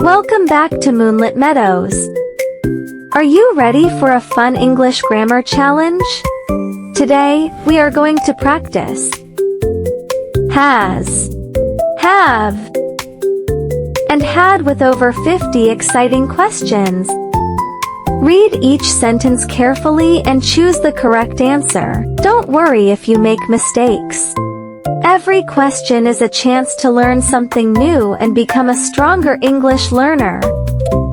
Welcome back to Moonlit Meadows. Are you ready for a fun English grammar challenge? Today, we are going to practice has, have, and had with over 50 exciting questions. Read each sentence carefully and choose the correct answer. Don't worry if you make mistakes. Every question is a chance to learn something new and become a stronger English learner.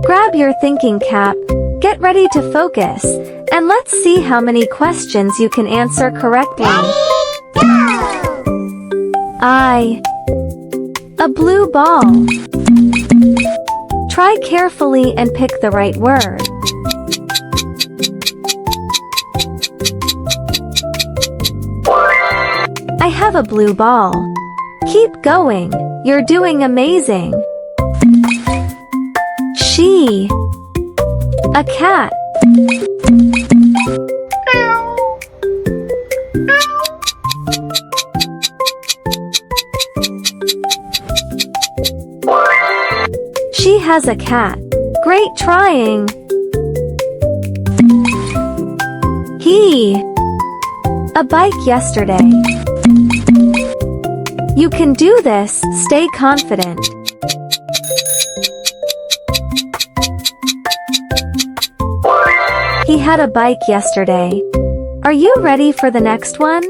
Grab your thinking cap, get ready to focus, and let's see how many questions you can answer correctly. A blue ball. Try carefully and pick the right word. I have a blue ball. Keep going, you're doing amazing. She. A cat. She has a cat. Great trying. He. A bike yesterday. You can do this, stay confident. He had a bike yesterday. Are you ready for the next one?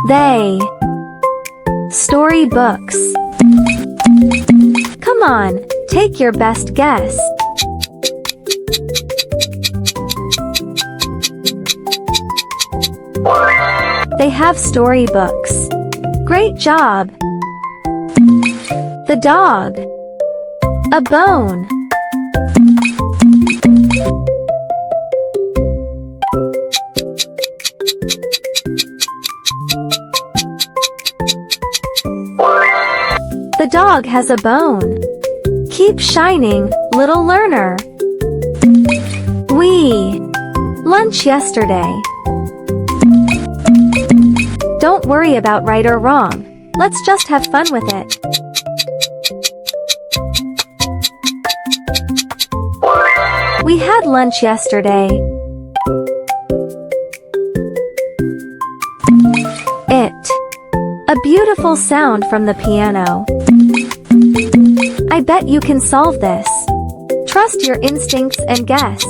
They. Storybooks. Come on, take your best guess. They have storybooks. Great job. The dog. A bone. The dog has a bone. Keep shining, little learner. We. Lunch yesterday. Don't worry about right or wrong. Let's just have fun with it. We had lunch yesterday. It. A beautiful sound from the piano. I bet you can solve this. Trust your instincts and guess.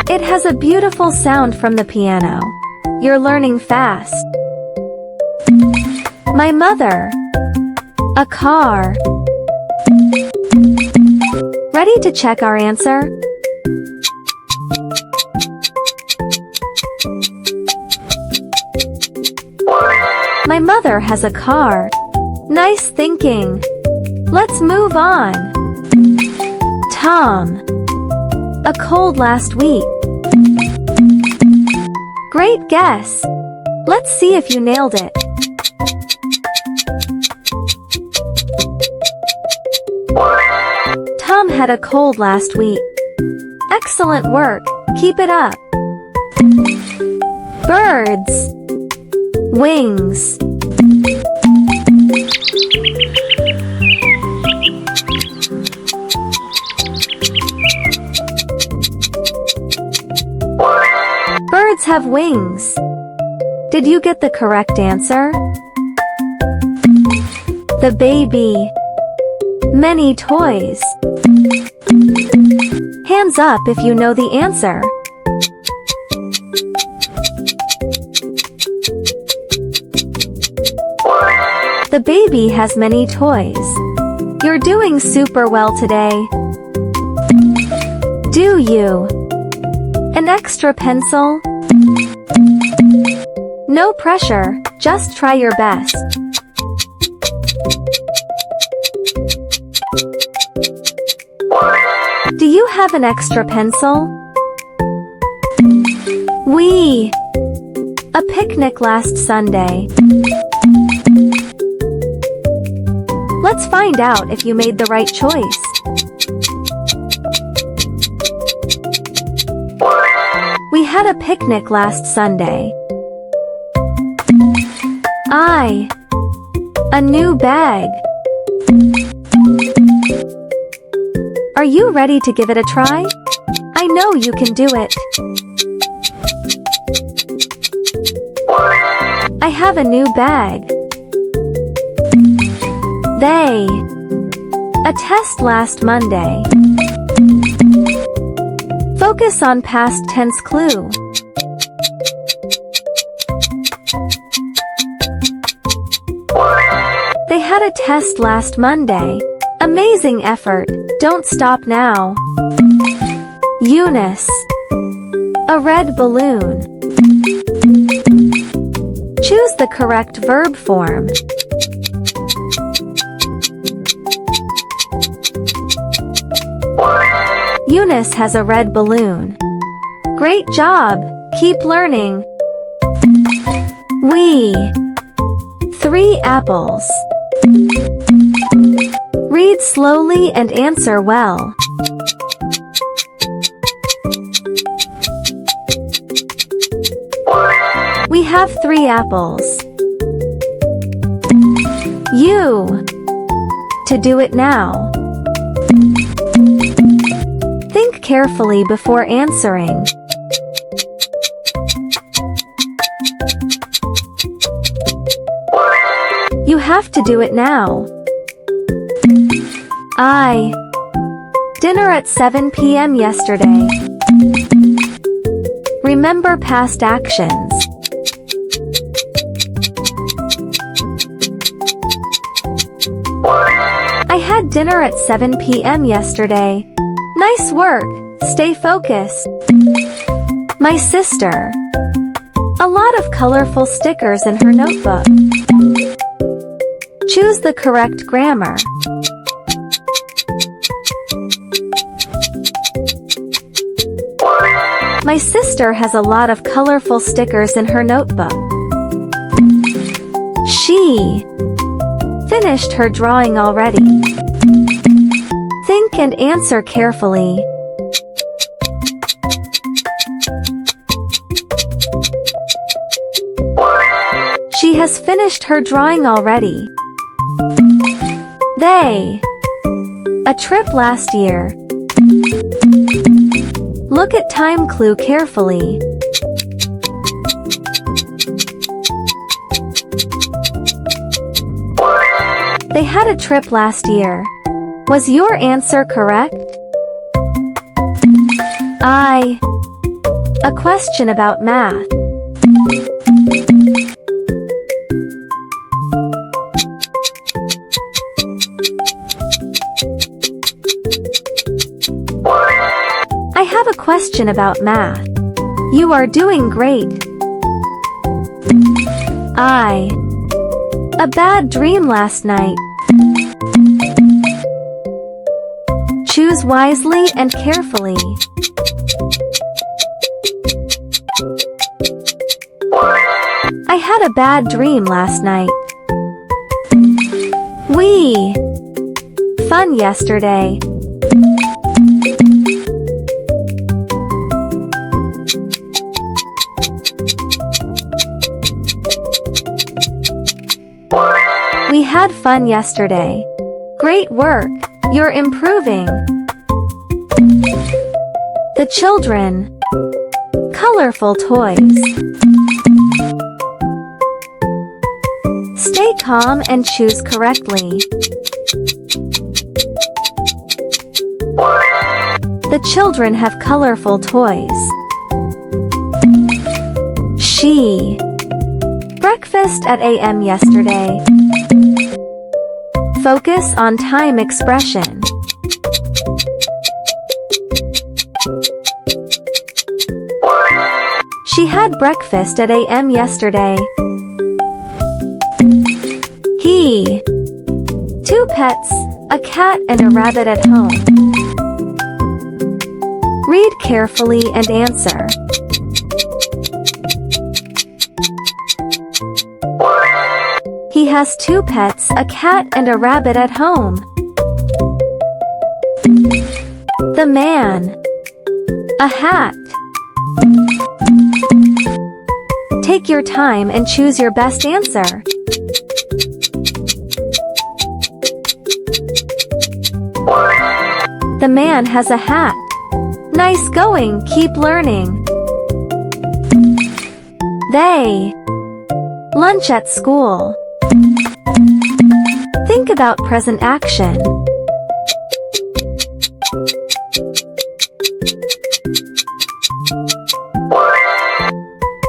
It has a beautiful sound from the piano. You're learning fast. My mother. A car. Ready to check our answer? My mother has a car. Nice thinking. Let's move on. Tom. A cold last week. Great guess. Let's see if you nailed it. Tom had a cold last week. Excellent work. Keep it up. Birds. Wings. Birds have wings. Did you get the correct answer? The baby. Many toys. Hands up if you know the answer. The baby has many toys. You're doing super well today. Do you? An extra pencil? No pressure, just try your best. Do you have an extra pencil? We. A picnic last Sunday. Let's find out if you made the right choice. We had a picnic last Sunday. A new bag. Are you ready to give it a try? I know you can do it. I have a new bag. They. A test last Monday. Focus on past tense clue. They had a test last Monday. Amazing effort. Don't stop now. Eunice. A red balloon. Choose the correct verb form. Eunice has a red balloon. Great job! Keep learning. We. 3 apples. Read slowly and answer well. We have 3 apples. You. To do it now. Think carefully before answering. You have to do it now. I. Dinner at 7 p.m. yesterday. Remember past actions. I had dinner at 7 p.m. yesterday. Nice work. Stay focused. My sister. A lot of colorful stickers in her notebook. Choose the correct grammar. My sister has a lot of colorful stickers in her notebook. She finished her drawing already. Think and answer carefully. She has finished her drawing already. They. A trip last year. Look at time clue carefully. They had a trip last year. Was your answer correct? I. A question about math. I have a question about math. You are doing great. I. A bad dream last night. Choose wisely and carefully. I had a bad dream last night. We. Fun yesterday. We had fun yesterday. Great work. You're improving. The children. Colorful toys. Stay calm and choose correctly. The children have colorful toys. She. Breakfast at a.m. yesterday. Focus on time expression. She had breakfast at a.m. yesterday. He. 2 pets, a cat and a rabbit at home. Read carefully and answer. He has 2 pets, a cat and a rabbit at home. The man. A hat. Take your time and choose your best answer. The man has a hat. Nice going, keep learning. They lunch at school. Think about present action.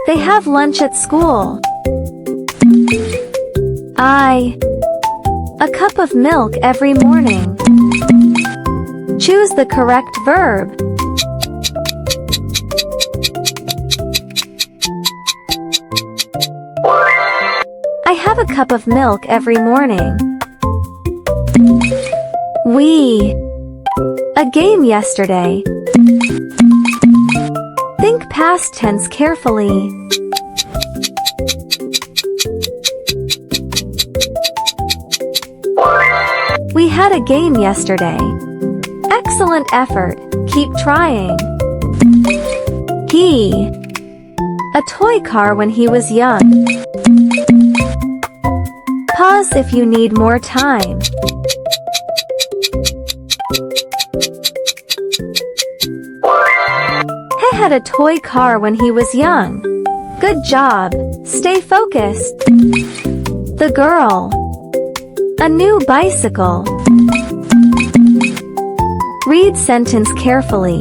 They have lunch at school. A cup of milk every morning. Choose the correct verb. I have a cup of milk every morning. A game yesterday. Think past tense carefully. We had a game yesterday. Excellent effort, keep trying. A toy car when he was young. Pause if you need more time. He had a toy car when he was young. Good job, stay focused. The girl. A new bicycle. Read sentence carefully.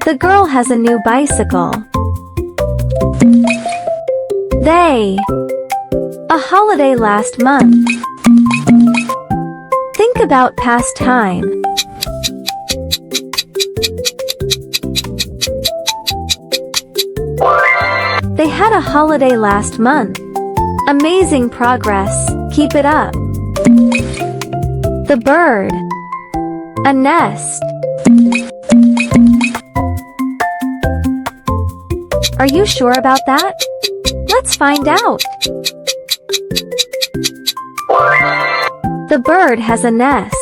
The girl has a new bicycle. They. A holiday last month. Think about past time. They had a holiday last month. Amazing progress, keep it up. The bird. A nest. Are you sure about that? Let's find out. The bird has a nest.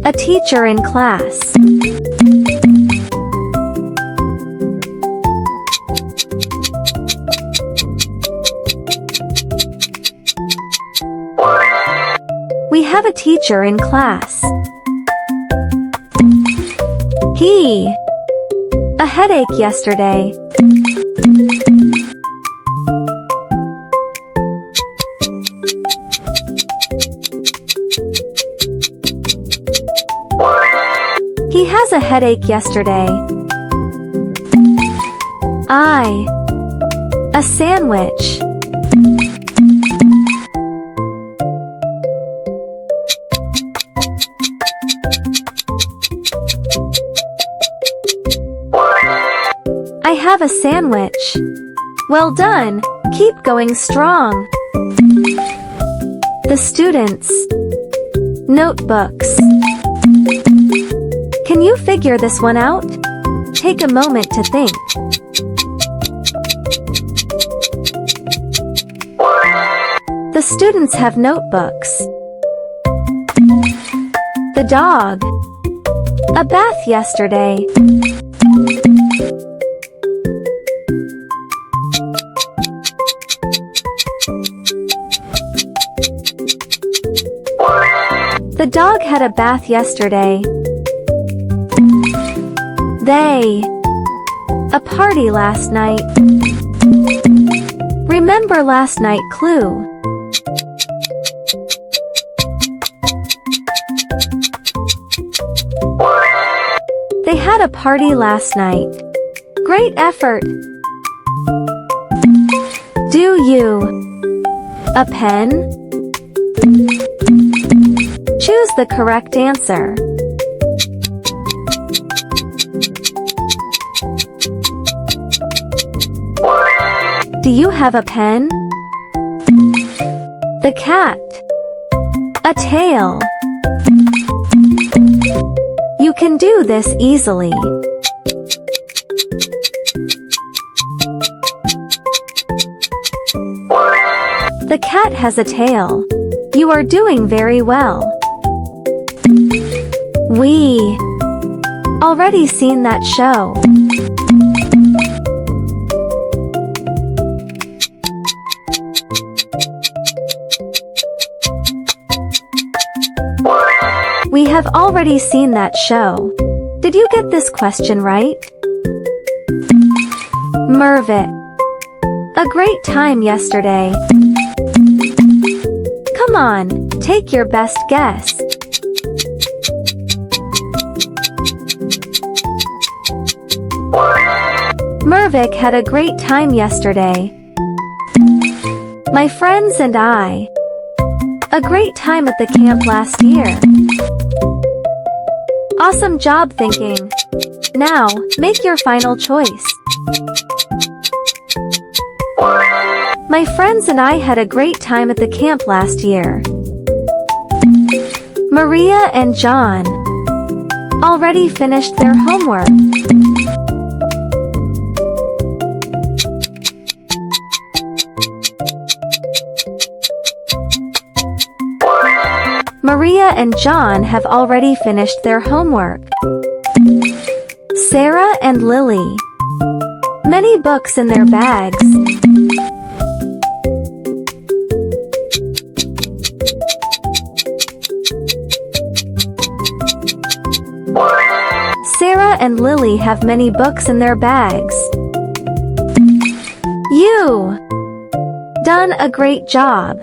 A teacher in class. We have a teacher in class. A headache yesterday. He has a headache yesterday. A sandwich. I have a sandwich. Well done, keep going strong. The students. Notebooks. Can you figure this one out? Take a moment to think. The students have notebooks. The dog. A bath yesterday. The dog had a bath yesterday. They. A party last night. Remember last night clue. They had a party last night. Great effort. Do you? A pen? Choose the correct answer. Do you have a pen? The cat. A tail. You can do this easily. The cat has a tail. You are doing very well. We already seen that show. have already seen that show. Did you get this question right? Mervit. A great time yesterday. Come on, take your best guess. Mervik had a great time yesterday. My friends and I. A great time at the camp last year. Awesome job thinking. Now, make your final choice. My friends and I had a great time at the camp last year. Maria and John already finished their homework. Maria and John have already finished their homework. Sarah and Lily. Many books in their bags. Sarah and Lily have many books in their bags. You done a great job.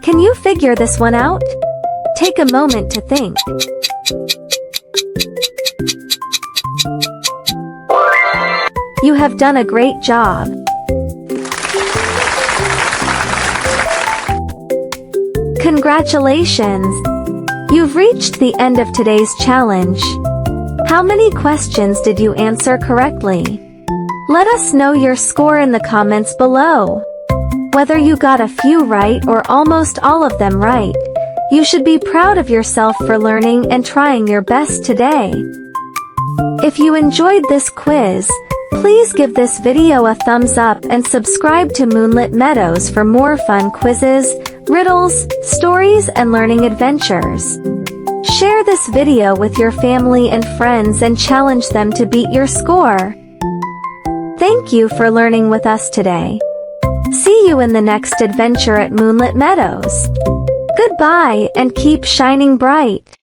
Can you figure this one out? Take a moment to think. You have done a great job. Congratulations! You've reached the end of today's challenge. How many questions did you answer correctly? Let us know your score in the comments below. Whether you got a few right or almost all of them right, you should be proud of yourself for learning and trying your best today. If you enjoyed this quiz, please give this video a thumbs up and subscribe to Moonlit Meadows for more fun quizzes, riddles, stories, and learning adventures. Share this video with your family and friends and challenge them to beat your score. Thank you for learning with us today. See you in the next adventure at Moonlit Meadows. Goodbye and keep shining bright.